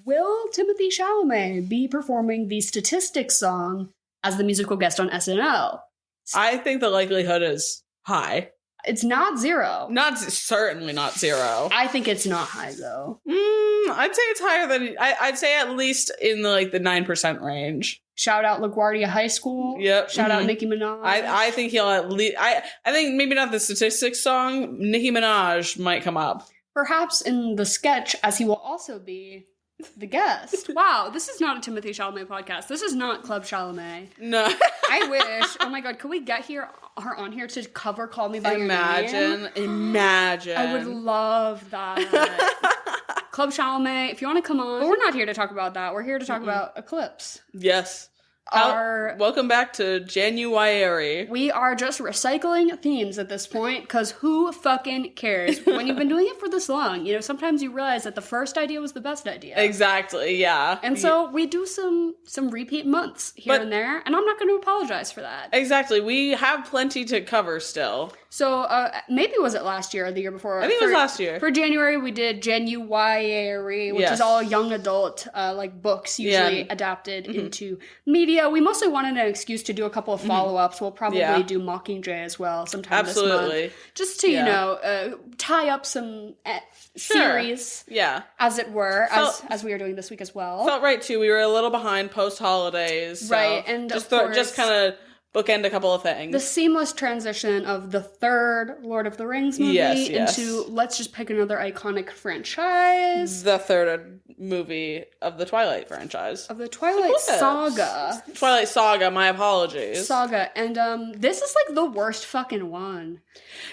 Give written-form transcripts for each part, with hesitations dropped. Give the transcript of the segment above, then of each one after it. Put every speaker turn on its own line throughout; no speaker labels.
will Timothée Chalamet be performing the Statistics song as the musical guest on SNL?
I think the likelihood is high.
It's not zero.
Certainly not zero.
I think it's not high, though.
I'd say it's higher than... I'd say at least in the 9% range.
Shout out LaGuardia High School.
Yep.
Shout out Nicki Minaj.
I think he'll at least... I think maybe not the Statistics song. Nicki Minaj might come up.
Perhaps in the sketch, as he will also be the guest. Wow, this is not a Timothée Chalamet podcast. This is not Club Chalamet.
No.
I wish. Oh my god, could we get her on here to cover Call Me By Your Name?
Imagine.
I would love that. Club Chalamet, if you want to come on. But we're not here to talk about that. We're here to talk about Eclipse.
Yes. Welcome back to JanuYAry.
We are just recycling themes at this point, because who fucking cares? When you've been doing it for this long, sometimes you realize that the first idea was the best idea.
Exactly, yeah.
And so we do some repeat months here and there, and I'm not going to apologize for that.
Exactly. We have plenty to cover still.
So maybe was it last year or the year before?
I think it was last year.
For January, we did JanuYAry, which is all young adult books usually adapted into media. We mostly wanted an excuse to do a couple of follow-ups. We'll probably do Mockingjay as well sometime this month. Just to, tie up some series, as it were, as we are doing this week as well.
Felt right, too. We were a little behind post-holidays. So
right, and
just kind of bookend a couple of things.
The seamless transition of the third Lord of the Rings movie into let's just pick another iconic franchise.
The third movie of the Twilight franchise.
Of the Twilight Saga.
Twilight Saga, my apologies.
Saga. And this is the worst fucking one.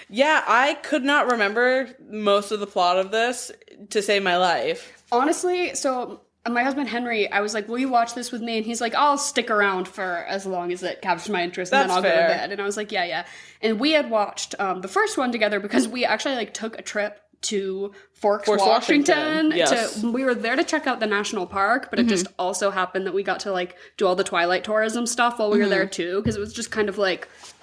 Yeah, I could not remember most of the plot of this to save my life.
Honestly, so... my husband Henry, I was like, will you watch this with me? And he's like, I'll stick around for as long as it captures my interest, and then I'll go to bed. And I was like, yeah. And we had watched the first one together because we actually took a trip to Forks, Washington.
Yes.
We were there to check out the national park, but it just also happened that we got to do all the Twilight tourism stuff while we were there too, because it was just kind of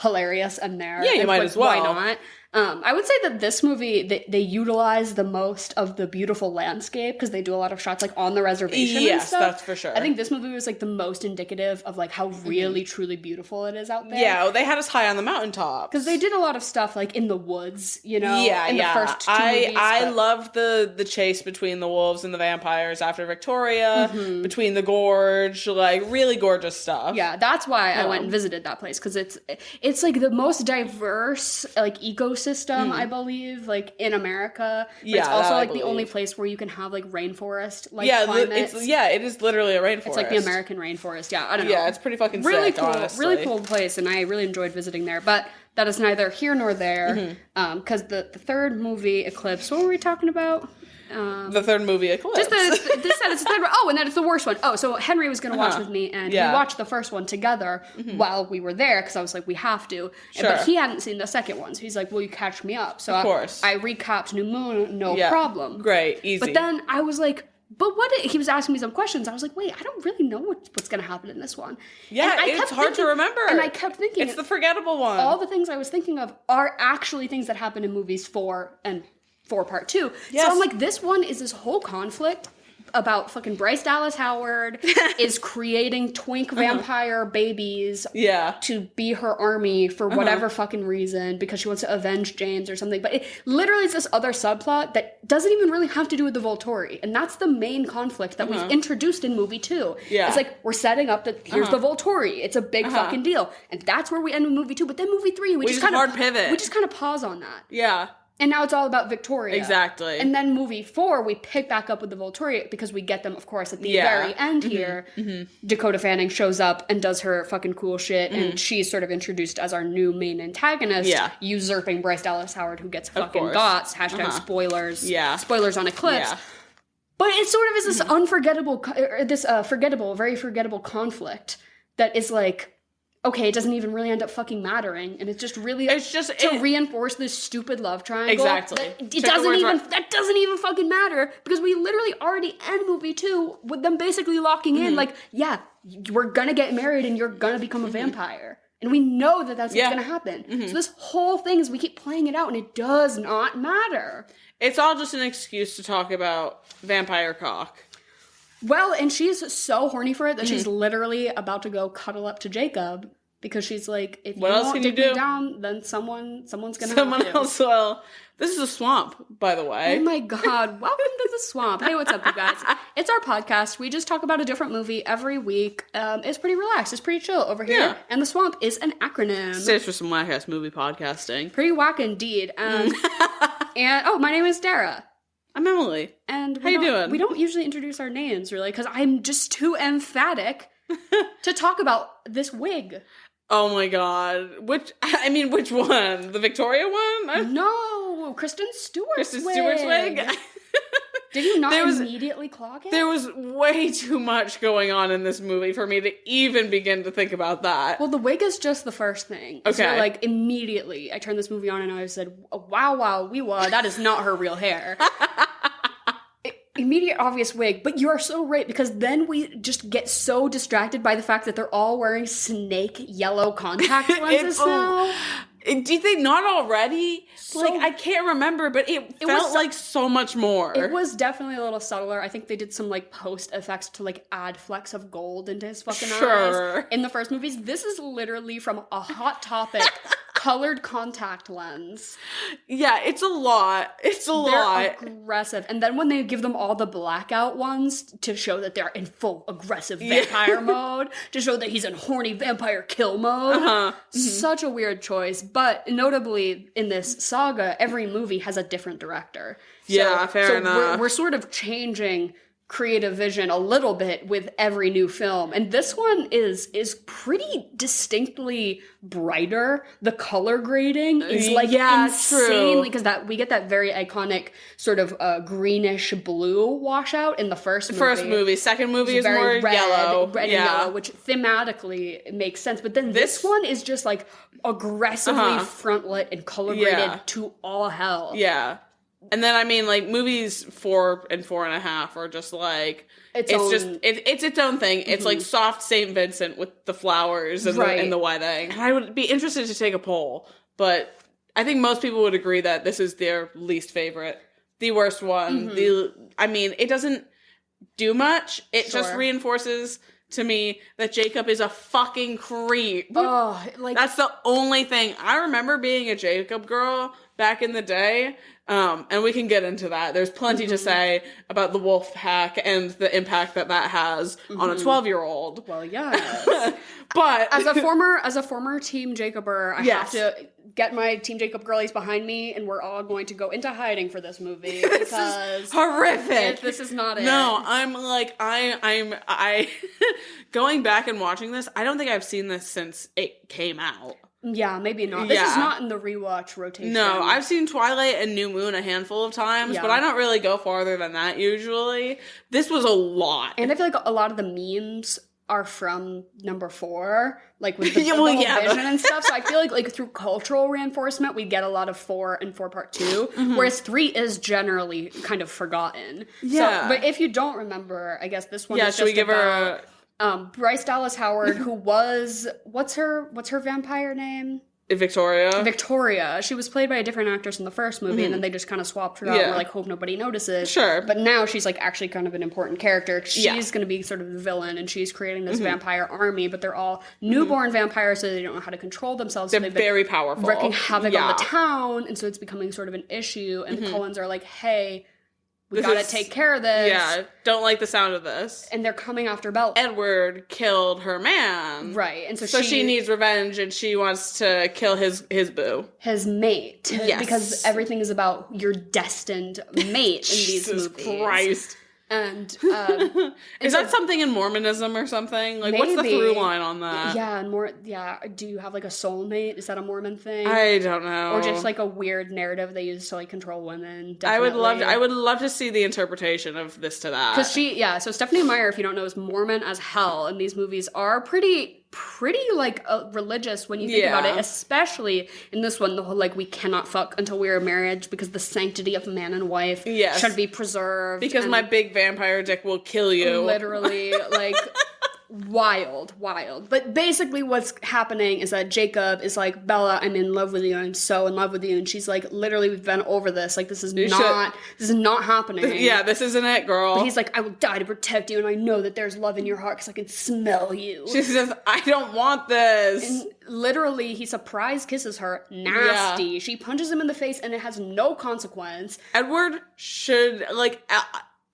hilarious and there.
Yeah, you might as well.
Why not? I would say that this movie, they utilize the most of the beautiful landscape because they do a lot of shots on the reservation and stuff.
That's for sure.
I think this movie was the most indicative of how really, truly beautiful it is out there.
Yeah, they had us high on the mountaintops.
Because they did a lot of stuff in the woods, in the first two movies.
I loved the chase between the wolves and the vampires after Victoria, between the gorge, really gorgeous stuff.
Yeah, that's why I went and visited that place, because it's the most diverse ecosystem, I believe, in America. But it's also the only place where you can have rainforest climate.
It is literally a rainforest.
It's the American rainforest. Yeah, I don't know.
Yeah, it's pretty fucking
really
sick,
cool,
honestly.
really cool place, and I really enjoyed visiting there. But that is neither here nor there, because the third movie, Eclipse. What were we talking about?
The third movie, Eclipse.
Just that it's the third one. Oh, and that it's the worst one. Oh, so Henry was going to watch with me, and we watched the first one together while we were there, because I was like, we have to.
Sure.
But he hadn't seen the second one, so he's like, will you catch me up? So
of course.
I recapped New Moon, no problem.
Great, easy.
But then I was like, he was asking me some questions. I was like, wait, I don't really know what's going to happen in this one.
Yeah, it's hard to remember.
And I kept thinking.
It's the forgettable one.
All the things I was thinking of are actually things that happen in movies 4 and 4 part 2.
Yes.
So I'm like, this one is this whole conflict about fucking Bryce Dallas Howard is creating twink vampire babies to be her army for whatever fucking reason, because she wants to avenge James or something. But it literally is this other subplot that doesn't even really have to do with the Volturi. And that's the main conflict that we've introduced in movie 2. Yeah. It's we're setting up that here's the Volturi. It's a big fucking deal. And that's where we end with movie 2. But then movie 3, we just kind of pivot. We just kind of pause on that.
Yeah.
And now it's all about Victoria.
Exactly.
And then movie 4, we pick back up with the Volturi because we get them, of course, at the very end here. Dakota Fanning shows up and does her fucking cool shit, and she's sort of introduced as our new main antagonist, usurping Bryce Dallas Howard, who gets fucking gots. Hashtag spoilers. Yeah. Spoilers on Eclipse. Yeah. But it sort of is this unforgettable, very forgettable conflict that is okay, it doesn't even really end up fucking mattering, and it's just really to reinforce this stupid love triangle.
Exactly.
That doesn't even fucking matter, because we literally already end movie 2 with them basically locking in, we're gonna get married and you're gonna become a vampire. And we know that that's what's gonna happen. So this whole thing is we keep playing it out, and it does not matter.
It's all just an excuse to talk about vampire cock.
Well, and she's so horny for it that she's literally about to go cuddle up to Jacob because she's like, if you won't dig me down, then someone's gonna have to.
Someone else will. This is a swamp, by the way.
Oh my god, welcome to the swamp. Hey, what's up, you guys? It's our podcast. We just talk about a different movie every week. It's pretty relaxed. It's pretty chill over here. Yeah. And the swamp is an acronym.
Stands for some whack-ass movie podcasting.
Pretty whack indeed. And my name is Dara.
I'm Emily.
And
how you doing?
We don't usually introduce our names, really, because I'm just too emphatic to talk about this wig.
Oh my god. Which one? The Victoria one?
No, Kristen Stewart's
wig.
Did you not immediately clock it?
There was way too much going on in this movie for me to even begin to think about that.
Well, the wig is just the first thing.
Okay.
So, like, immediately, I turned this movie on and I said, wow, that is not her real hair. Immediate obvious wig, but you are so right, because then we just get so distracted by the fact that they're all wearing snake yellow contact lenses now.
Do you think not already? So, like, I can't remember, but it felt like so much more.
It was definitely a little subtler. I think they did some, like, post effects to, like, add flecks of gold into his fucking eyes. In the first movies, this is literally from a Hot Topic colored contact lens.
Yeah, it's a lot.
They're aggressive. And then when they give them all the blackout ones to show that they're in full aggressive vampire mode, to show that he's in horny vampire kill mode. Such a weird choice. But notably, in this saga, every movie has a different director.
Fair enough.
We're sort of changing creative vision a little bit with every new film, and this one is pretty distinctly brighter. The color grading is like insanely, because that we get that very iconic sort of greenish blue washout in the first movie.
Second movie is more
red
yellow,
and yellow, which thematically makes sense. But then this one is just like aggressively front lit and color graded to all hell.
Yeah. And then, I mean, like, movies 4 and 4.5 are just, like, it's its own thing. It's, like, soft St. Vincent with the flowers and, the wedding. And I would be interested to take a poll, but I think most people would agree that this is their least favorite. The worst one. It doesn't do much. It just reinforces to me that Jacob is a fucking creep.
Oh, like...
That's the only thing. I remember being a Jacob girl back in the day. And we can get into that. There's plenty to say about the wolf pack and the impact that has on a 12-year-old.
Well, yes.
But
as a former Team Jacober, I have to get my Team Jacob girlies behind me, and we're all going to go into hiding for this movie because
this is horrific.
This is not it.
No, I'm like I'm going back and watching this. I don't think I've seen this since it came out.
Yeah, maybe not. This is not in the rewatch rotation.
No, I've seen Twilight and New Moon a handful of times, but I don't really go farther than that usually. This was a lot.
And I feel like a lot of the memes are from number 4, like with the vision and stuff. So I feel like through cultural reinforcement, we get a lot of 4 and 4 Part 2, whereas 3 is generally kind of forgotten.
Yeah.
So, but if you don't remember, I guess this one is
should we give her
Bryce Dallas Howard, who was what's her vampire name? Victoria. She was played by a different actress in the first movie, and then they just kind of swapped her out and were like, hope nobody notices.
Sure.
But now she's like actually kind of an important character. She's going to be sort of the villain, and she's creating this vampire army, but they're all newborn vampires, so they don't know how to control themselves.
They're
so
very powerful.
Wreaking havoc on the town, and so it's becoming sort of an issue, and the Cullens are like, hey, we gotta take care of this.
Yeah, don't like the sound of this.
And they're coming after Bella.
Edward killed her man.
Right. And
so she needs revenge, and she wants to kill his boo.
His mate.
Yes.
Because everything is about your destined mate in these movies.
Jesus Christ.
And
is that something in Mormonism or something? Like, maybe. What's the through line on that?
Yeah, and do you have like a soulmate? Is that a Mormon thing?
I don't know.
Or just like a weird narrative they use to like control women?
Definitely. I would love to see the interpretation of this to that.
Because so Stephanie Meyer, if you don't know, is Mormon as hell, and these movies are pretty like religious when you think about it, especially in this one, the whole like we cannot fuck until we are married because the sanctity of man and wife should be preserved,
because my big vampire dick will kill you,
literally. Like wild. But basically what's happening is that Jacob is like, Bella, I'm in love with you. I'm so in love with you. And she's like, literally, we've been over this. Like, this is not happening.
Yeah, this isn't it, girl.
But he's like, I will die to protect you. And I know that there's love in your heart because I can smell you.
She says, I don't want this.
And literally, he surprise kisses her. Nasty. Yeah. She punches him in the face and it has no consequence.
Edward should, like,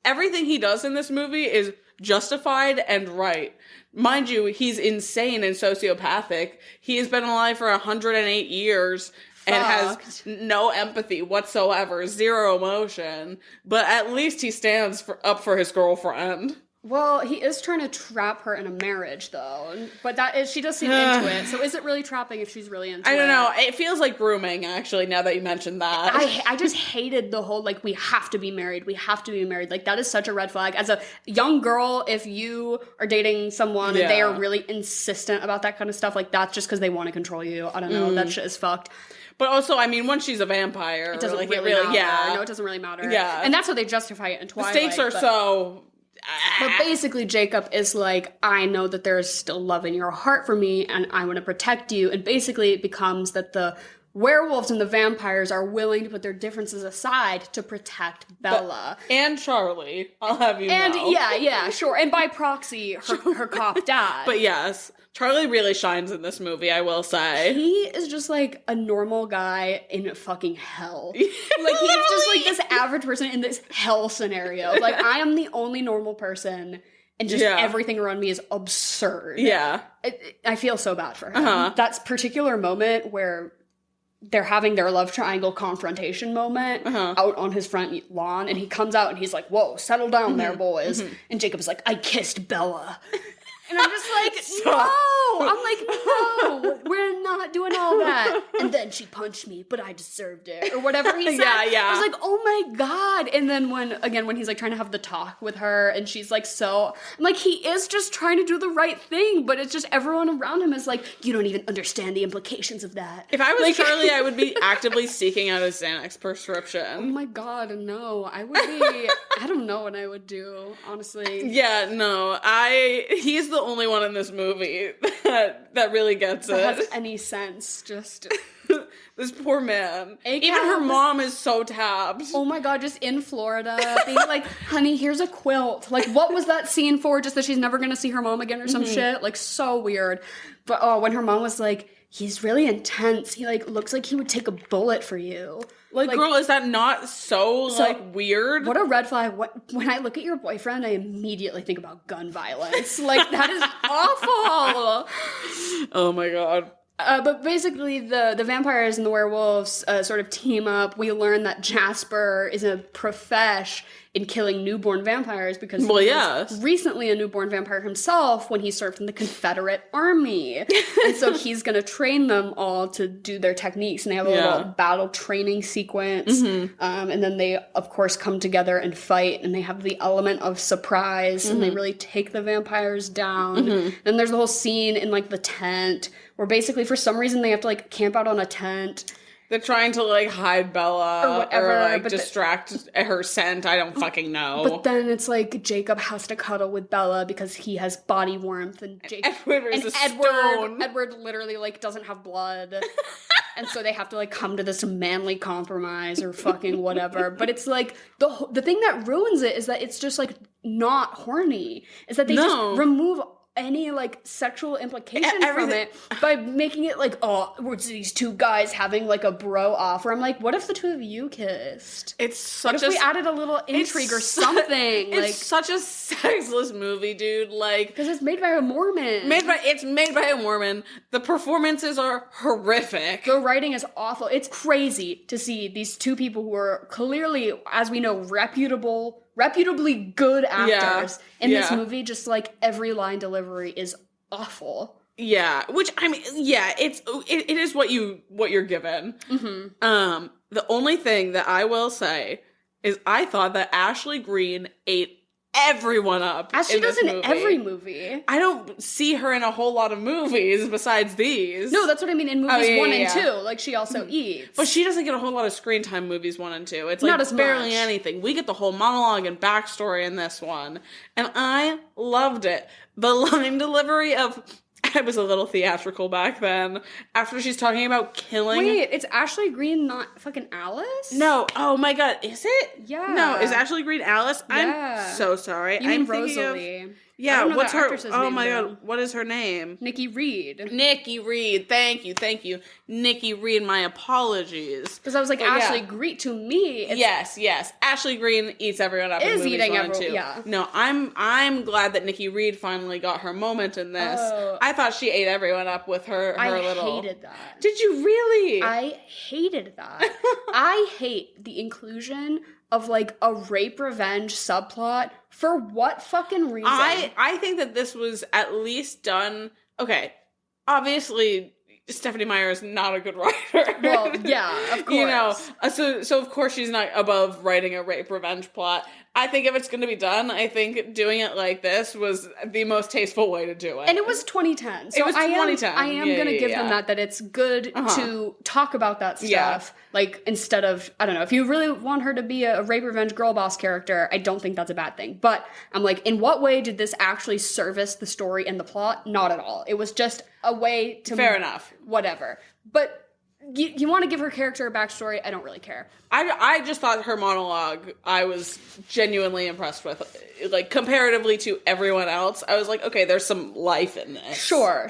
everything he does in this movie is justified and right. Mind you, he's insane and sociopathic. He has been alive for 108 years and has no empathy whatsoever, zero emotion. But at least he stands up for his girlfriend.
Well, he is trying to trap her in a marriage, though. But she does seem into it. So is it really trapping if she's really into it?
I don't know. It feels like grooming, actually, now that you mentioned that.
I just hated the whole, like, we have to be married. We have to be married. Like, that is such a red flag. As a young girl, if you are dating someone and they are really insistent about that kind of stuff, like, that's just because they want to control you. I don't know. That shit is fucked.
But also, I mean, once she's a vampire,
it doesn't really matter. Yeah. No, it doesn't really matter. Yeah. And that's how they justify it in Twilight.
The stakes are so...
But basically, Jacob is like, I know that there is still love in your heart for me, and I want to protect you. And basically, it becomes that the werewolves and the vampires are willing to put their differences aside to protect Bella.
And Charlie, I'll have you know.
And yeah, sure. And by proxy, her cop dad.
But yes, Charlie really shines in this movie, I will say.
He is just like a normal guy in fucking hell. Like, he's just like this average person in this hell scenario. Like, I am the only normal person, and just everything around me is absurd.
Yeah.
I feel so bad for him. That particular moment where they're having their love triangle confrontation moment out on his front lawn, and he comes out and he's like, whoa, settle down there, boys. And Jacob's like, I kissed Bella. And I'm just like, no! I'm like, no! We're not doing all that. And then she punched me, but I deserved it. Or whatever he said. Yeah. I was like, oh my god. And then when he's like trying to have the talk with her, and she's like, I'm like, he is just trying to do the right thing, but it's just everyone around him is like, you don't even understand the implications of that.
If I was like, Charlie, I would be actively seeking out a Xanax prescription.
Oh my god, no. I would be, I don't know what I would do, honestly.
Yeah, no. He's the only one in this movie that really gets
that has any sense. Just
this poor man. Even her mom is so tabbed.
Oh my god, just in Florida being like, honey, here's a quilt. Like, what was that scene for? Just that she's never gonna see her mom again or some shit? Like, so weird. But when her mom was like, he's really intense. He like looks like he would take a bullet for you.
Like, girl, is that not so like weird?
What a red flag. When I look at your boyfriend, I immediately think about gun violence. Like, that is awful.
Oh my god.
But basically, the vampires and the werewolves sort of team up. We learn that Jasper is a profesh in killing newborn vampires because he was recently a newborn vampire himself when he served in the Confederate Army. And so he's going to train them all to do their techniques. And they have a little battle training sequence. And then they, of course, come together and fight. And they have the element of surprise. And they really take the vampires down. Then there's the whole scene in, like, the tent where basically for some reason they have to, like, camp out on a tent.
They're trying to, like, hide Bella or whatever, or like, distract her scent. I don't fucking know.
But then it's like Jacob has to cuddle with Bella because he has body warmth, and Edward literally, like, doesn't have blood. And so they have to, like, come to this manly compromise or fucking whatever. But it's like, the thing that ruins it is that it's just, like, not horny. Is that they just remove any, like, sexual implication from it by making it like, oh, we're these two guys having, like, a bro off. Where I'm like, what if the two of you kissed?
It's such
what if we added a little intrigue or something?
It's such a sexless movie, dude. Like,
because it's made by a Mormon.
It's made by a Mormon. The performances are horrific.
The writing is awful. It's crazy to see these two people who are clearly, as we know, reputably good actors in this movie. Just, like, every line delivery is awful.
Yeah, which, I mean, it is what you're given. The only thing that I will say is I thought that Ashley Greene ate everyone up.
As she does in every movie.
I don't see her in a whole lot of movies besides these.
No, that's what I mean in movies 1 and 2. Like, she also eats.
But she doesn't get a whole lot of screen time movies 1 and 2. It's
not as
barely
much.
Anything. We get the whole monologue and backstory in this one. And I loved it. The line delivery of... I was a little theatrical back then. After she's talking about killing...
Wait, it's Ashley Greene, not fucking Alice?
No. Oh my god, is it?
Yeah.
No, is Ashley Greene Alice?
Yeah.
I'm so sorry.
You mean Rosalie.
Yeah, what's her... Oh
name,
my
though.
god, what is her name?
Nikki Reed.
Nikki Reed. Thank you. Nikki Reed, my apologies.
Because I was like, Ashley Greene, to me...
Yes. Ashley Greene eats everyone up in movies
eating
1 and 2.
yeah.
No, I'm glad that Nikki Reed finally got her moment in this.
Oh.
I thought she ate everyone up with her little...
I hated that.
Did you really?
I hated that. I hate the inclusion of, like, a rape revenge subplot for what fucking reason?
I think that this was at least done... Okay, obviously... Stephenie Meyer is not a good writer.
Well, yeah, of course.
You know, so of course she's not above writing a rape revenge plot. I think if it's going to be done, I think doing it like this was the most tasteful way to do it.
And it was 2010. So
it was 2010.
I am going to give them that it's good to talk about that stuff.
Yeah.
Like, instead of, I don't know, if you really want her to be a rape revenge girl boss character, I don't think that's a bad thing. But I'm like, in what way did this actually service the story and the plot? Not at all. It was just a way to...
Fair enough.
Whatever. But... You want to give her character a backstory? I don't really care.
I just thought her monologue, I was genuinely impressed with. Like, comparatively to everyone else, I was like, okay, there's some life in this.
Sure.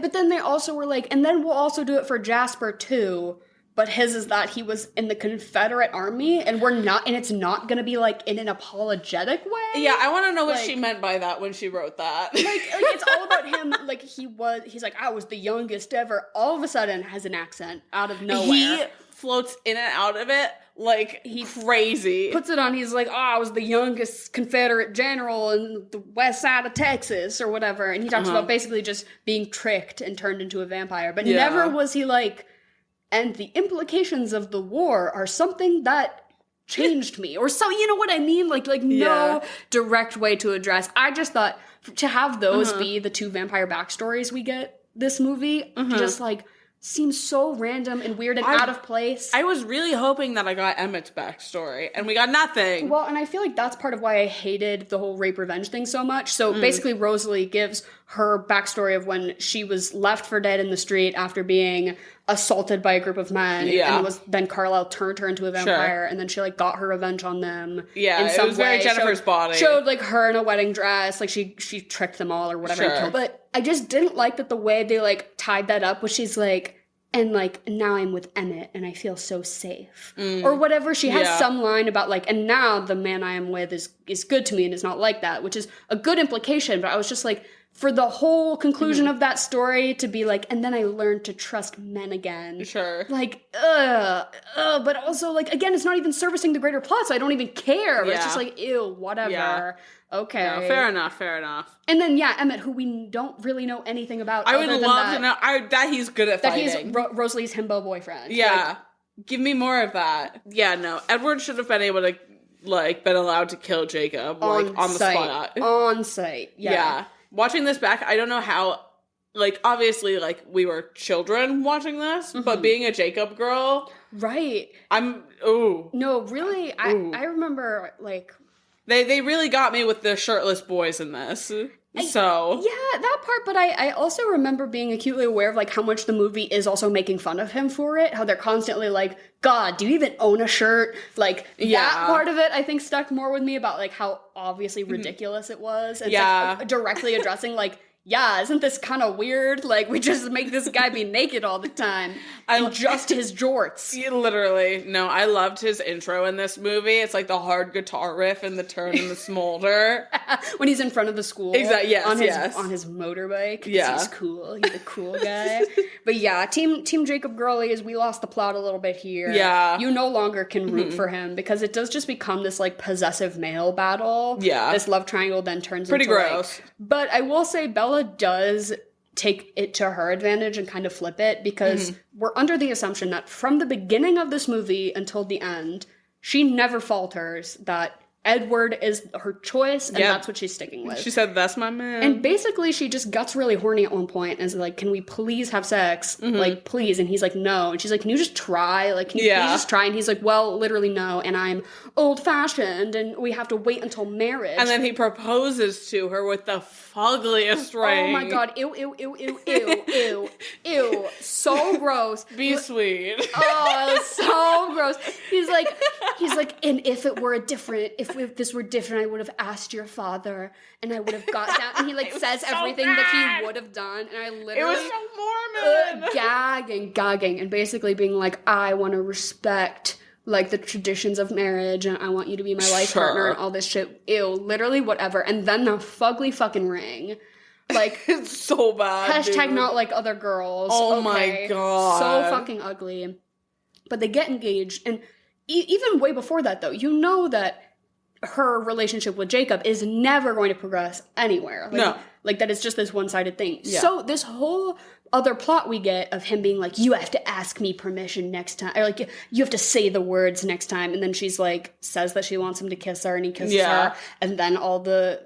But then they also were like, and then we'll also do it for Jasper too. But his is that he was in the Confederate Army, and it's not going to be, like, in an apologetic way.
Yeah, I want to know what she meant by that when she wrote that.
Like it's all about him, like, he's like, I was the youngest ever. All of a sudden, has an accent out of nowhere.
He floats in and out of it like crazy.
Puts it on, he's like, I was the youngest Confederate general in the west side of Texas, or whatever. And he talks about basically just being tricked and turned into a vampire. But never was he like... And the implications of the war are something that changed me. Or so, you know what I mean? Like no direct way to address. I just thought to have those be the 2 vampire backstories we get this movie, just, like, seems so random and weird and out of place.
I was really hoping that I got Emmett's backstory, and we got nothing.
Well, and I feel like that's part of why I hated the whole rape revenge thing so much. So basically, Rosalie gives her backstory of when she was left for dead in the street after being assaulted by a group of men.
Yeah.
And then Carlisle turned her into a vampire, and then she, like, got her revenge on them.
Yeah,
in some
it was very
way.
Jennifer's body.
Showed, like, her in a wedding dress. Like, she tricked them all or whatever. And killed. But I just didn't like that the way they, like, tied that up, which she's like... And, like, now I'm with Emmett, and I feel so safe. Or whatever. She has some line about, like, and now the man I am with is good to me and is not like that, which is a good implication. But I was just like, for the whole conclusion of that story to be like, and then I learned to trust men again.
Sure.
Like, but also, like, again, it's not even servicing the greater plot, so I don't even care. It's just like, ew, whatever. Yeah. Okay.
No, fair enough.
And then, Emmett, who we don't really know anything about.
I would love to know that he's good at fighting.
That he's Rosalie's himbo boyfriend.
Yeah. Like, give me more of that. Yeah, no. Edward should have been able to, like, been allowed to kill Jacob, like, on the spot.
On site. Yeah.
Watching this back, I don't know how, like, obviously, like, we were children watching this, but being a Jacob girl.
Right.
No,
really, I remember, like...
They really got me with the shirtless boys in this. Yeah,
that part, but I also remember being acutely aware of, like, how much the movie is also making fun of him for it. How they're constantly like, God, do you even own a shirt? Like, that part of it, I think, stuck more with me about, like, how obviously ridiculous it was. And like, directly addressing, like, yeah, isn't this kind of weird? Like, we just make this guy be naked all the time. And just his jorts.
Literally. No, I loved his intro in this movie. It's like the hard guitar riff and the turn and the smolder.
When he's in front of the school.
Exactly,
on his motorbike.
Yeah.
He's cool. He's a cool guy. But yeah, Team Jacob Girlies, we lost the plot a little bit here.
Yeah.
You no longer can root for him because it does just become this, like, possessive male battle.
Yeah.
This love triangle then turns
pretty
into,
gross.
Like, but I will say Bella does take it to her advantage and kind of flip it because we're under the assumption that from the beginning of this movie until the end, she never falters that Edward is her choice, and that's what she's sticking with.
She said, that's my man.
And basically, she just gets really horny at one point and is like, can we please have sex? Like, please. And he's like, no. And she's like, can you just try? Like, can you please just try? And he's like, well, literally no. And I'm old-fashioned, and we have to wait until marriage.
And then he proposes to her with the fuggliest ring.
Oh my god. Ew, ew, ew, ew, ew, ew, ew. So gross.
Be sweet.
Oh, so gross. He's like, and if this were different, I would have asked your father, and I would have got down. And he like says so everything that he would have done, and I literally,
it was so Mormon,
gagging, and basically being like, I want to respect like the traditions of marriage, and I want you to be my life partner, and all this shit. Ew, literally whatever. And then the fugly fucking ring. Like,
it's so bad.
Hashtag
dude.
Not like other girls.
Oh my god.
So fucking ugly. But they get engaged, and even way before that, though, you know that her relationship with Jacob is never going to progress anywhere. Like that it's just this one-sided thing. Yeah. So this whole other plot we get of him being like, you have to ask me permission next time, or like, you have to say the words next time, and then she's like, says that she wants him to kiss her, and he kisses her, and then all the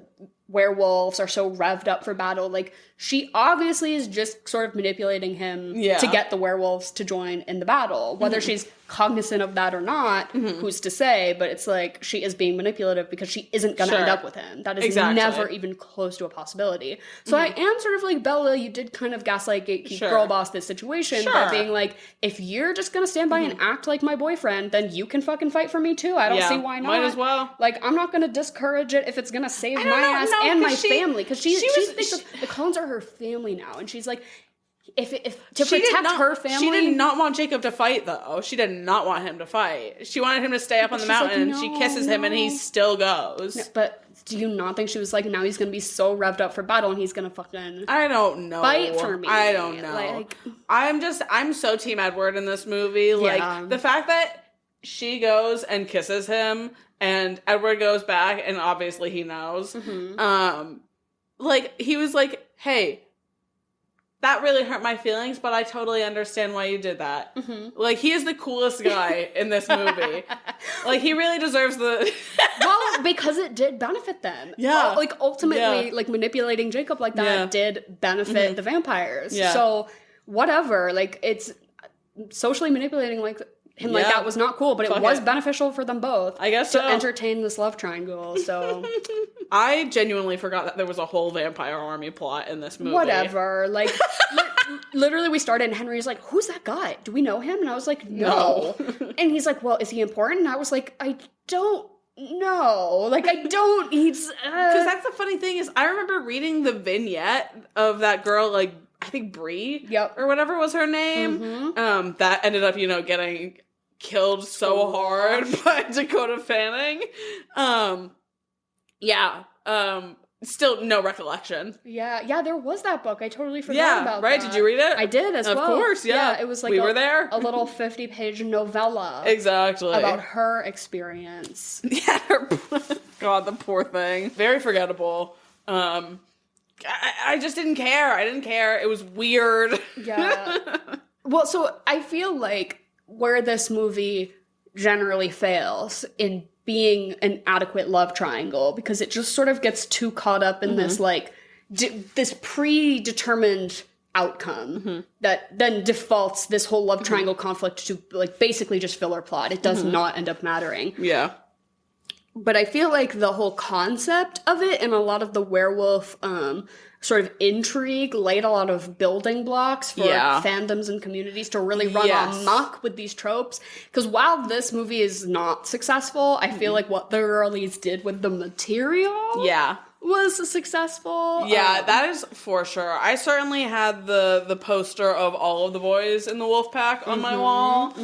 werewolves are so revved up for battle. Like, she obviously is just sort of manipulating him to get the werewolves to join in the battle. Whether she's cognizant of that or not, who's to say, but it's like, she is being manipulative because she isn't going to end up with him. That is never even close to a possibility. So I am sort of like, Bella, you did kind of gaslight, gatekeep, girl boss this situation by being like, if you're just going to stand by and act like my boyfriend, then you can fucking fight for me too. I don't see why not.
Might as well.
Like, I'm not going to discourage it if it's going to save my ass and my family. Because she thinks the Collins are her family now. And she's like, if to protect her family.
She did not want Jacob to fight, though. She did not want him to fight. She wanted him to stay up on the mountain. Like, she kisses him, and he still goes.
No, but do you not think she was like, now he's going to be so revved up for battle, and he's going to fucking
I don't know.
Fight for me.
I don't know.
Like,
I'm so Team Edward in this movie. Like, the fact that she goes and kisses him, and Edward goes back, and obviously he knows. Like, he was like, hey, that really hurt my feelings, but I totally understand why you did that. Like, he is the coolest guy in this movie. Like, he really deserves the...
Well, because it did benefit them.
Yeah.
Well, like, ultimately, like, manipulating Jacob like that did benefit the vampires.
Yeah.
So, whatever. Like, it's socially manipulating, like... him like that was not cool, but it was beneficial for them both.
I guess
to entertain this love triangle. So
I genuinely forgot that there was a whole vampire army plot in this movie.
Whatever. Like literally we started and Henry's like, who's that guy? Do we know him? And I was like, no. And he's like, well, is he important? And I was like, I don't know. Like, I don't. He's
because that's the funny thing is I remember reading the vignette of that girl, like I think Bree or whatever was her name. That ended up, getting killed so hard by Dakota Fanning. Still no recollection.
Yeah, there was that book. I totally forgot about that.
Right? Did you read it?
I did as well.
Of course,
yeah. It was like
we were there.
A little 50-page novella.
Exactly.
About her experience.
Yeah, God, the poor thing. Very forgettable. I just didn't care. I didn't care. It was weird.
Yeah. Well, so I feel like where this movie generally fails in being an adequate love triangle, because it just sort of gets too caught up in this, like, this predetermined outcome that then defaults this whole love triangle conflict to, like, basically just filler plot. It does not end up mattering.
Yeah.
But I feel like the whole concept of it and a lot of the werewolf sort of intrigue laid a lot of building blocks for fandoms and communities to really run amok with these tropes. Because while this movie is not successful, I feel like what the girlies did with the material was successful.
Yeah, that is for sure. I certainly had the poster of all of the boys in the wolf pack on my wall.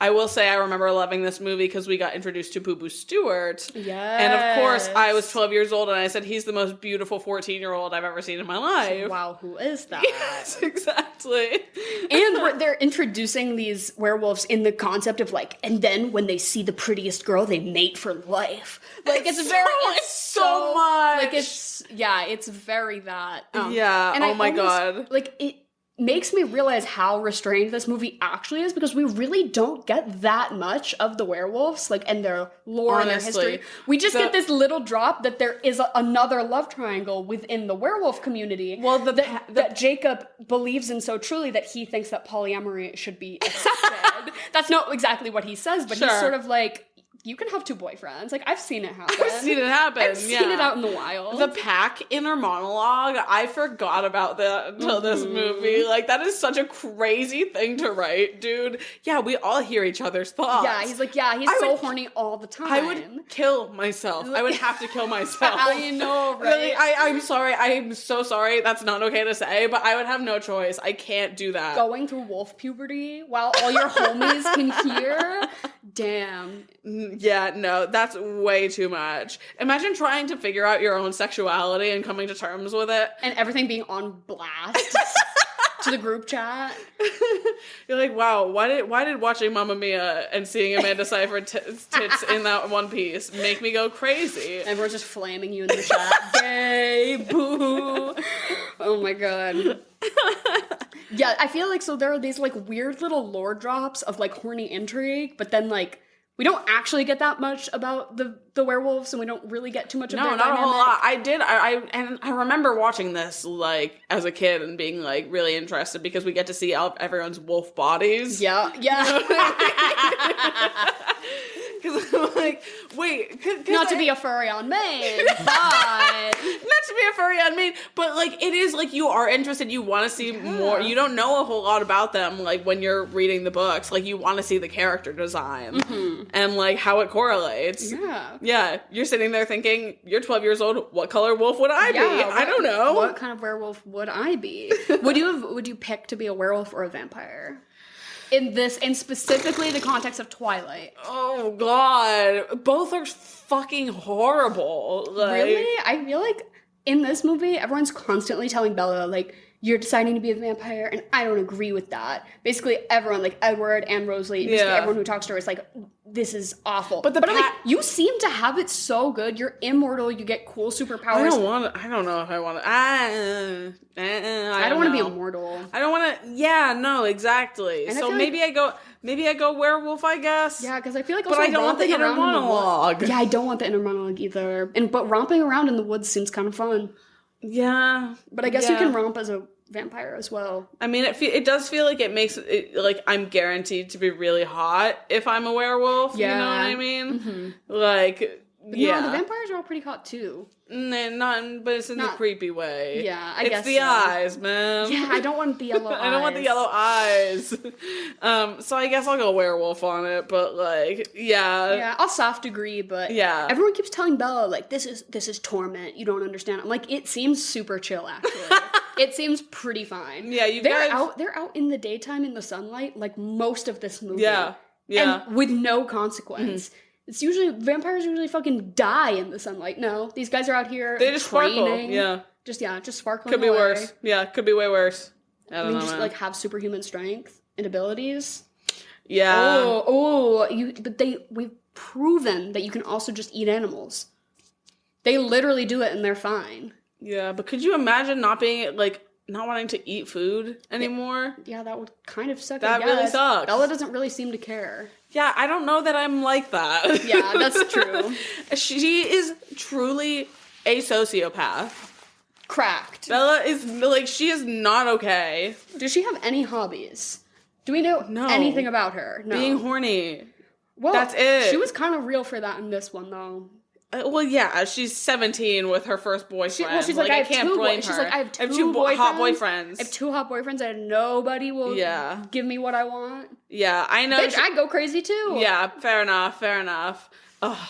I will say I remember loving this movie because we got introduced to Boo Boo Stewart.
Yes.
And of course, I was 12 years old and I said, he's the most beautiful 14-year-old I've ever seen in my life.
Wow, who is that?
Yes, exactly.
And they're introducing these werewolves in the concept of, like, and then when they see the prettiest girl, they mate for life. Like, it's so much. Like, it's very that.
And oh my God.
Like, makes me realize how restrained this movie actually is, because we really don't get that much of the werewolves, like, and their lore and their history. We just get this little drop that there is another love triangle within the werewolf community. Well, that Jacob believes in so truly that he thinks that polyamory should be accepted. That's not exactly what he says, but he's sort of like, you can have 2 boyfriends. Like, I've seen it happen. I've seen it out in the wild.
The pack inner monologue, I forgot about that until this movie. Like, that is such a crazy thing to write, dude. Yeah, we all hear each other's thoughts.
Yeah, he's like, he's so horny all the time.
I would kill myself. I would have to kill myself.
I know, right?
Really, I'm sorry. I'm so sorry. That's not okay to say, but I would have no choice. I can't do that.
Going through wolf puberty while all your homies can hear? Damn.
Yeah, no, that's way too much. Imagine trying to figure out your own sexuality and coming to terms with it.
And everything being on blast to the group chat.
You're like, wow, why did watching Mamma Mia and seeing Amanda Seyfried tits in that one piece make me go crazy?
Everyone's just flaming you in the chat. Gay, boo. Oh my god. Yeah, I feel like, so there are these, like, weird little lore drops of, like, horny intrigue, but then, like, we don't actually get that much about the werewolves, and we don't really get too much of their dynamic.
No, not a whole lot. I remember watching this, like, as a kid and being, like, really interested because we get to see everyone's wolf bodies.
Yeah.
Because I'm like, wait.
Not to be a furry on Maine, but...
Not to be a furry on Maine, but, like, it is, like, you are interested, you want to see more. You don't know a whole lot about them, like, when you're reading the books. Like, you want to see the character design and, like, how it correlates.
Yeah.
Yeah. You're sitting there thinking, you're 12 years old, what color wolf would I be? I don't know.
What kind of werewolf would I be? Would you pick to be a werewolf or a vampire? In specifically the context of Twilight.
Oh, God. Both are fucking horrible. Like,
really? I feel like in this movie, everyone's constantly telling Bella, like, you're deciding to be a vampire, and I don't agree with that. Basically, everyone, like Edward and Rosalie, basically everyone who talks to her is like, this is awful. But I'm like, you seem to have it so good. You're immortal. You get cool superpowers.
I don't know if I want to. I
don't want to be immortal.
I don't want to. Yeah, no, exactly. And so maybe I go werewolf, I guess.
Yeah, because I feel like.
But I don't want the inner monologue.
Yeah, I don't want the inner monologue either. But romping around in the woods seems kind of fun.
Yeah,
but I guess you can romp as a vampire as well.
I mean, it does feel like it makes it like I'm guaranteed to be really hot if I'm a werewolf. Yeah. You know what I mean? Mm-hmm. Like,
but the vampires are all pretty hot too.
But it's in the creepy way.
Yeah, I
guess
it's
the eyes, man.
Yeah, I don't want the yellow eyes.
I don't want the yellow eyes. So I guess I'll go werewolf on it, but like, yeah,
I'll soft agree, but everyone keeps telling Bella like this is torment. You don't understand. I'm like, it seems super chill actually. It seems pretty fine. Yeah, they're out in the daytime in the sunlight like most of this movie. Yeah, and with no consequence. Mm-hmm. It's vampires usually fucking die in the sunlight. No, these guys are out here. They just training. Sparkle. Just sparkling.
Could be worse. Yeah, could be way worse. I mean,
just like have superhuman strength and abilities.
Yeah.
We've proven that you can also just eat animals. They literally do it and they're fine.
Yeah, but could you imagine not wanting to eat food anymore?
Yeah, that would kind of suck.
That really sucks.
Bella doesn't really seem to care.
Yeah, I don't know that I'm like that.
Yeah, that's true.
She is truly a sociopath.
Cracked.
Bella is, like, she is not okay.
Does she have any hobbies? Do we know anything about her? No.
Being horny.
Well,
that's it.
She was kind of real for that in this one, though.
Well, yeah, she's 17 with her first boyfriend.
She's like, I can't blame her. She's like, I have two
hot boyfriends.
I have 2 hot boyfriends and nobody will give me what I want.
Yeah, I know.
Bitch, I'd go crazy too.
Yeah, fair enough. Ugh.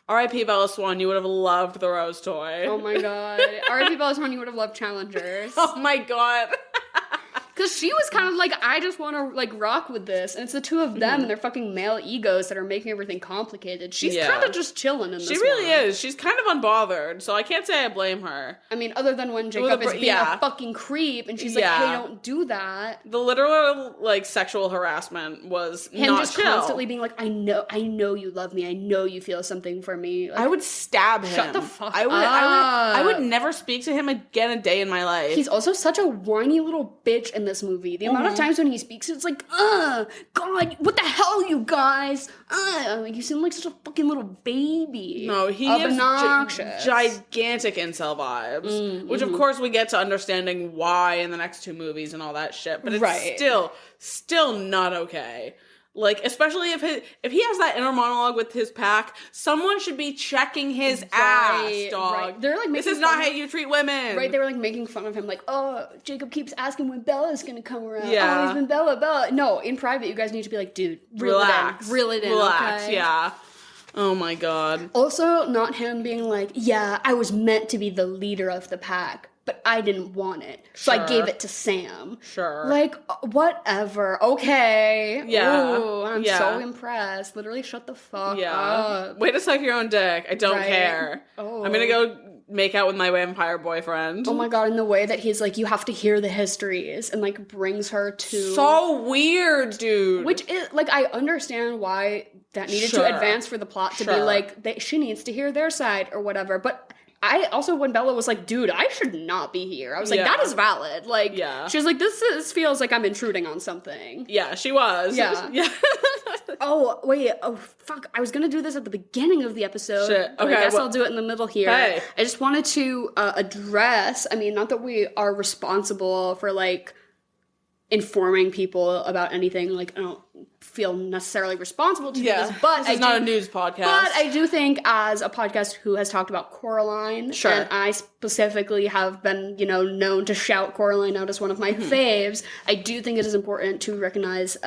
R.I.P. Bella Swan, you would have loved the Rose toy.
Oh my god. R.I.P. Bella Swan, you would have loved Challengers.
Oh my god.
Because she was kind of like, I just want to, like, rock with this. And it's the 2 of them and their fucking male egos that are making everything complicated. She's kind of just chilling in this
She really is. She's kind of unbothered, so I can't say I blame her.
I mean, other than when Jacob is being a fucking creep, and she's like, hey, don't do that.
The literal, like, sexual harassment was
him
not
just
chill.
Constantly being like, I know you love me. I know you feel something for me. Like,
I would stab him.
Shut the fuck
up. I would never speak to him again a day in my life.
He's also such a whiny little bitch in this this movie. The amount of times when he speaks, it's like, God, what the hell, you guys? You seem like such a fucking little baby.
No, he gives gigantic incel vibes, which of course we get to understanding why in the next 2 movies and all that shit, but it's still not okay. Like, especially if he has that inner monologue with his pack, someone should be checking his ass, dog. Right. They're like, this is not how you treat women.
Right, they were like making fun of him, like, oh, Jacob keeps asking when Bella's gonna come around. Yeah. Oh, he's been Bella. No, in private, you guys need to be like, dude, relax, reel it in, okay?
Yeah. Oh my god.
Also, not him being like, yeah, I was meant to be the leader of the pack, but I didn't want it, so I gave it to Sam.
Sure.
Like, whatever. Okay.
Yeah.
Ooh, I'm so impressed. Literally, shut the fuck up.
Way to suck your own dick. I don't care.
Oh.
I'm gonna go make out with my vampire boyfriend.
Oh my god, and the way that he's like, you have to hear the histories, and like brings her to...
So weird, dude.
Which is, like, I understand why that needed to advance for the plot to be like, she needs to hear their side or whatever, but... I also, when Bella was like, dude, I should not be here, I was like, that is valid. Like, she was like, this feels like I'm intruding on something.
Yeah, she was.
Yeah. Oh, wait. Oh, fuck. I was going to do this at the beginning of the episode.
Shit. Okay.
But I guess I'll do it in the middle here. Hey. I just wanted to address, I mean, not that we are responsible for, like, informing people about anything. Like, I don't feel necessarily responsible to do this, but
this is not a news podcast.
But I do think, as a podcast who has talked about Coraline, and I specifically have been, known to shout Coraline out as one of my faves, I do think it is important to recognize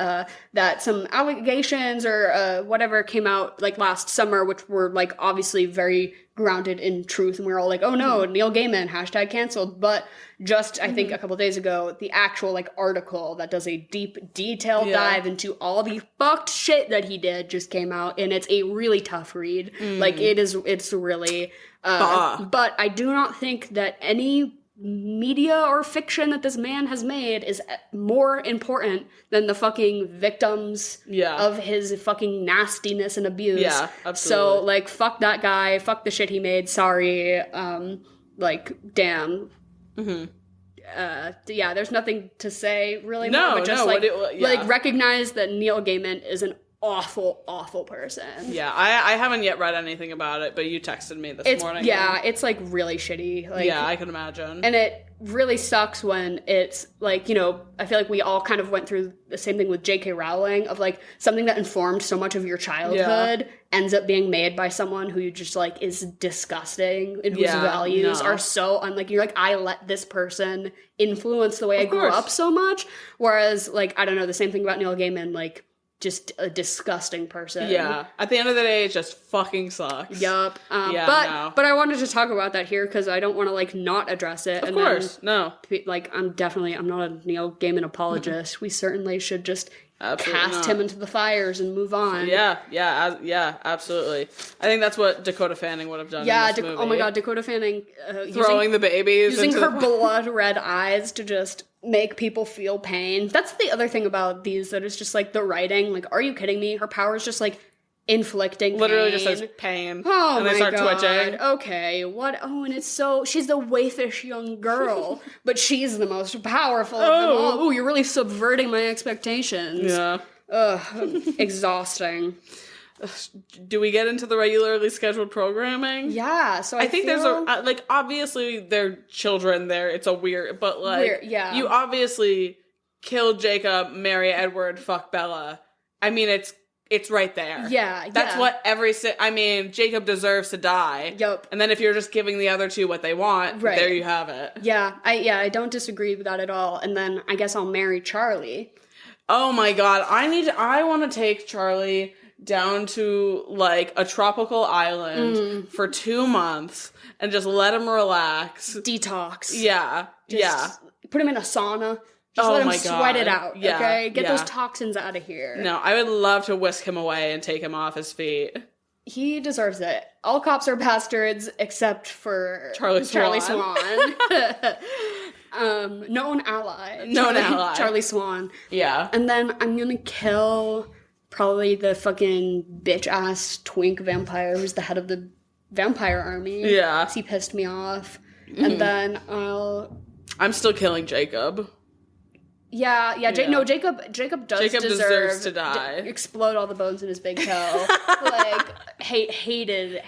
that some allegations or whatever came out like last summer, which were like obviously very grounded in truth, and we were all like, oh no, Neil Gaiman, # canceled, but just, I think a couple days ago, the actual like article that does a deep, detailed dive into all the fucked shit that he did just came out, and it's a really tough read. Like, it's really, but I do not think that any media or fiction that this man has made is more important than the fucking victims of his fucking nastiness and abuse. Yeah, absolutely. So, like, fuck that guy, fuck the shit he made, sorry, like, damn. There's nothing to say, really, but just, like, recognize that Neil Gaiman is an awful, awful person.
Yeah, I haven't yet read anything about it, but you texted me this morning.
Yeah, it's, like, really shitty. Like,
yeah, I can imagine.
And it really sucks when it's, like, I feel like we all kind of went through the same thing with J.K. Rowling, of, like, something that informed so much of your childhood ends up being made by someone who you just, like, is disgusting, and whose values are so unlike, you're like, I let this person influence the way I grew up so much, whereas, like, I don't know, the same thing about Neil Gaiman, like, just a disgusting person.
Yeah. At the end of the day, it just fucking sucks.
Yup. But I wanted to talk about that here because I don't want to, like, not address it.
Of course. No.
Like, I'm not a Neil Gaiman apologist. We certainly should just cast him into the fires and move on.
Yeah, absolutely. I think that's what Dakota Fanning would have done in this movie.
Oh my god, Dakota Fanning.
Throwing the babies
using her blood-red eyes to just make people feel pain. That's the other thing about these, that is just, like, the writing. Like, are you kidding me? Her power is just, like, inflicting pain.
Literally just says pain.
Oh,
and they start twitching.
Okay, what? Oh, and it's so... She's the waifish young girl, but she's the most powerful of them all. Ooh, you're really subverting my expectations.
Yeah.
Ugh, exhausting.
Do we get into the regularly scheduled programming?
Yeah, so I
think there's like, obviously they're children there. It's a weird, but like, you obviously killed Jacob, marry Edward, fuck Bella. I mean, it's right there.
Yeah,
that's what Jacob deserves to die.
Yep.
And then if you're just giving the other two what they want, there you have it.
Yeah, I don't disagree with that at all. And then I guess I'll marry Charlie.
Oh my god, I want to take Charlie down to, like, a tropical island for 2 months and just let him relax.
Detox.
Yeah.
Put him in a sauna. Just let him sweat it out, okay? Get those toxins out of here.
No, I would love to whisk him away and take him off his feet.
He deserves it. All cops are bastards except for Charlie Swan. Known ally. Charlie Swan.
Yeah.
And then I'm gonna kill probably the fucking bitch-ass twink vampire who's the head of the vampire army.
Yeah.
'Cause he pissed me off. And then
I'm still killing Jacob.
Yeah. Jacob
deserves to die.
Explode all the bones in his big toe. Like, hated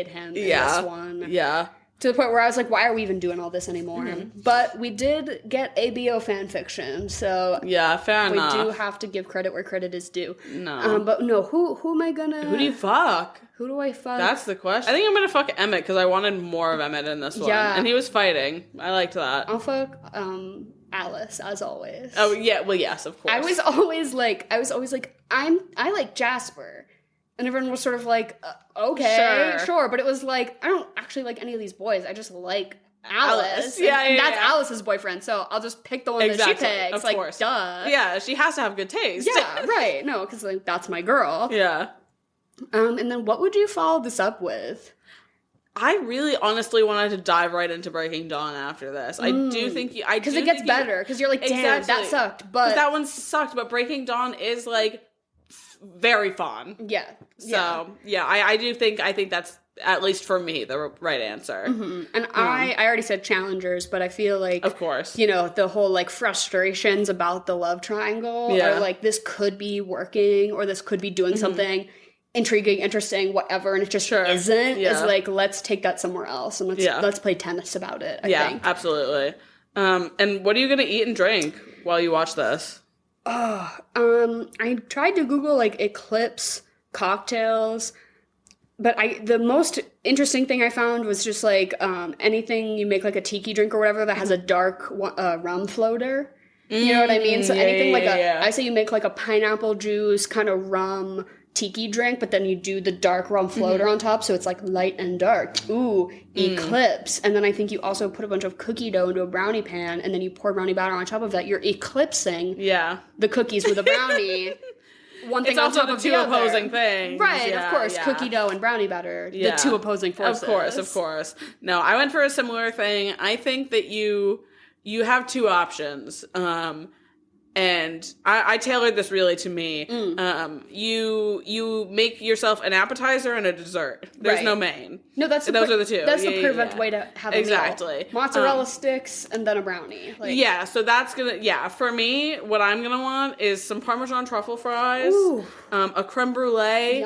him in this one.
Yeah.
To the point where I was like, why are we even doing all this anymore? Mm-hmm. But we did get ABO fanfiction, so
yeah, fair enough.
We do have to give credit where credit is due.
No.
But no, who am I gonna...
Who do you fuck?
Who do I fuck?
That's the question. I think I'm gonna fuck Emmett, because I wanted more of Emmett in this one. Yeah. And he was fighting. I liked that.
I'll fuck, Alice, as always.
Oh, yeah, well, yes, of course.
I was always like, I like Jasper. And everyone was sort of like, okay, sure. But it was like, I don't actually like any of these boys. I just like Alice. And that's Alice's boyfriend. So I'll just pick the one that she picks.
Of course.
Duh.
Yeah, she has to have good taste.
Yeah, right. No, because like that's my girl.
Yeah.
And then what would you follow this up with?
I really honestly wanted to dive right into Breaking Dawn after this. I do think you... Because
it gets better. Because you're like, damn, that sucked. But
that one sucked. But Breaking Dawn is like... very fun.
Yeah.
So, yeah, I think that's, at least for me, the right answer.
Mm-hmm. And I already said challengers, but I feel like...
Of course.
You know, the whole, like, frustrations about the love triangle are like, this could be working, or this could be doing something intriguing, interesting, whatever, and it just isn't. Yeah. It's like, let's take that somewhere else, and let's play tennis about it, I think.
Absolutely. And what are you going to eat and drink while you watch this?
I tried to Google like Eclipse cocktails, but the most interesting thing I found was just like anything you make like a tiki drink or whatever that has a dark rum floater. You know what I mean? So anything I say you make like a pineapple juice kind of rum tiki drink, but then you do the dark rum floater on top, so it's like light and dark. Ooh, Eclipse. And then I think you also put a bunch of cookie dough into a brownie pan, and then you pour brownie batter on top of that. You're eclipsing the cookies with a brownie. One thing on top of the other. It's also the two opposing things. Right, of course. Yeah. Cookie dough and brownie batter. The two opposing forces.
Of course. No, I went for a similar thing. I think that you have two options. And I tailored this really to me. You make yourself an appetizer and a dessert. There's no main.
No, those are the two. That's the perfect way to have a meal. Mozzarella sticks and then a brownie.
So that's gonna for me, what I'm gonna want is some Parmesan truffle fries, a creme brulee,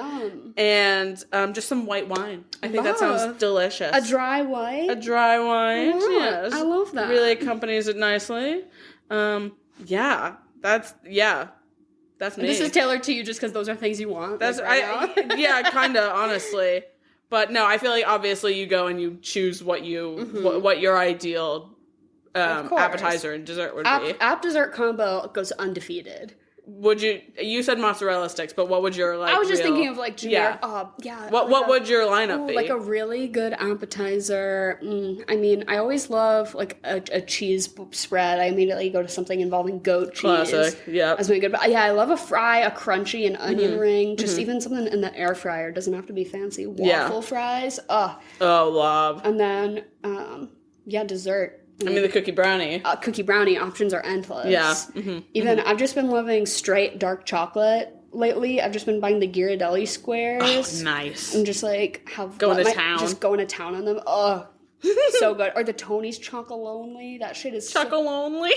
and just some white wine. I think that sounds delicious.
A dry wine?
Yes.
I love that.
Really accompanies it nicely. That's me.
This is tailored to you just because those are things you want.
That's kind of honestly, but no, I feel like obviously you go and you choose what your ideal appetizer and dessert would be.
App dessert combo goes undefeated.
Would you said mozzarella sticks, but what would your
I was just thinking of like generic.
What would your lineup be?
Like a really good appetizer. I mean, I always love like a cheese spread. I immediately go to something involving goat cheese.
Classic. Yeah.
That's really good. But I love a fry, a crunchy, an onion ring. Just even something in the air fryer. Doesn't have to be fancy. Waffle fries. Oh,
love.
And then dessert.
I mean, the cookie brownie.
Cookie brownie options are endless.
Yeah.
Even I've just been loving straight dark chocolate lately. I've just been buying the Ghirardelli squares.
Oh, nice.
And just like going to town on them. Oh, so good. Or the Tony's Chocolonely. That shit is
Chocolonely.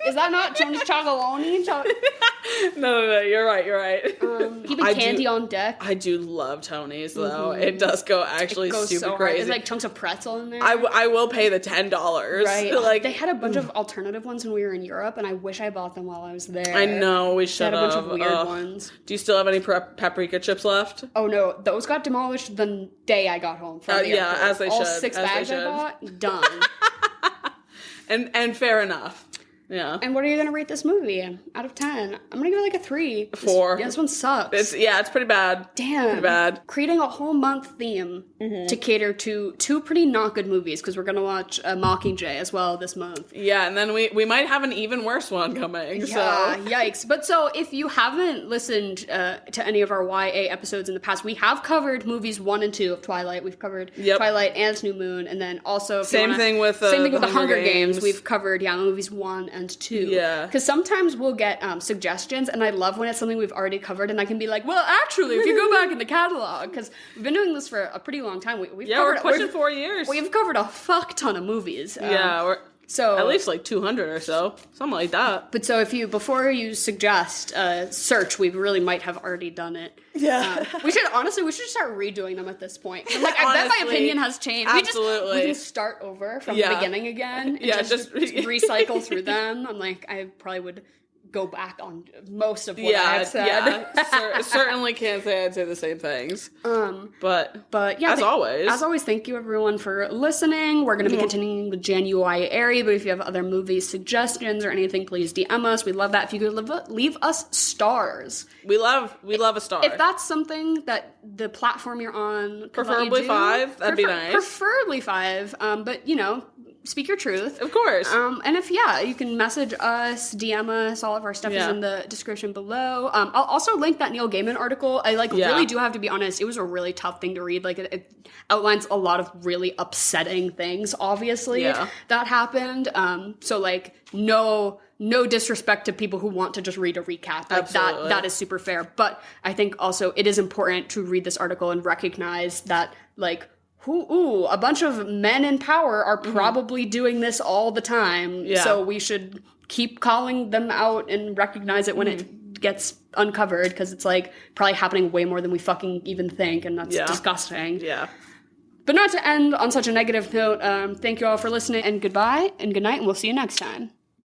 Is that not Tony's Chocolonely?
No, you're right.
Keeping candy on deck.
I do love Tony's though. It does go super so crazy.
There's like chunks of pretzel in there.
I will pay the $10.
Right. Like they had a bunch of alternative ones when we were in Europe, and I wish I bought them while I was there.
I know, we should have.
They had a bunch of weird ones.
Do you still have any paprika chips left?
Oh no, those got demolished the day I got home from the airport.
As they
All
should.
6 bags I bought, done.
And fair enough. Yeah.
And what are you going to rate this movie out of 10? I'm going to give it like a 3.
4.
This one sucks.
It's pretty bad.
Damn.
Pretty bad.
Creating a whole month theme to cater to 2 pretty not good movies, because we're going to watch Mockingjay as well this month.
Yeah, and then we might have an even worse one coming.
Yeah, yikes. But so if you haven't listened to any of our YA episodes in the past, we have covered movies 1 and 2 of Twilight. We've covered Twilight and New Moon, and then also
same thing with the
Hunger Games. We've covered movies 1 and 2.
Yeah.
Because sometimes we'll get suggestions, and I love when it's something we've already covered, and I can be like, well, actually, if you go back in the catalog, because we've been doing this for a pretty long time. We're pushing 4 years. We've covered a fuck ton of movies. So
at least like 200 or so, something like that.
But so before you suggest search, we really might have already done it.
Yeah.
We should start redoing them at this point. Like, I bet my opinion has changed.
Absolutely.
We can start over from the beginning again. And just recycle through them. I'm like, I probably would go back on most of what I've said.
Yeah, certainly can't say I'd say the same things. But yeah, as always,
thank you everyone for listening. We're going to be continuing with JanuYAry, but if you have other movie suggestions or anything, please DM us. We love that. If you could leave us stars.
We love a star.
If that's something that the platform you're on,
preferably 5, that'd be nice.
Preferably 5, but speak your truth.
Of course.
And if, you can message us, DM us, all of our stuff is in the description below. I'll also link that Neil Gaiman article. I really do have to be honest, it was a really tough thing to read. Like, it outlines a lot of really upsetting things, obviously, that happened. So, like, no disrespect to people who want to just read a recap. Like, that is super fair. But I think also it is important to read this article and recognize that, like, a bunch of men in power are probably doing this all the time. Yeah. So we should keep calling them out and recognize it when it gets uncovered, because it's like probably happening way more than we fucking even think, and that's disgusting.
Yeah.
But not to end on such a negative note, thank you all for listening, and goodbye and good night, and we'll see you next time.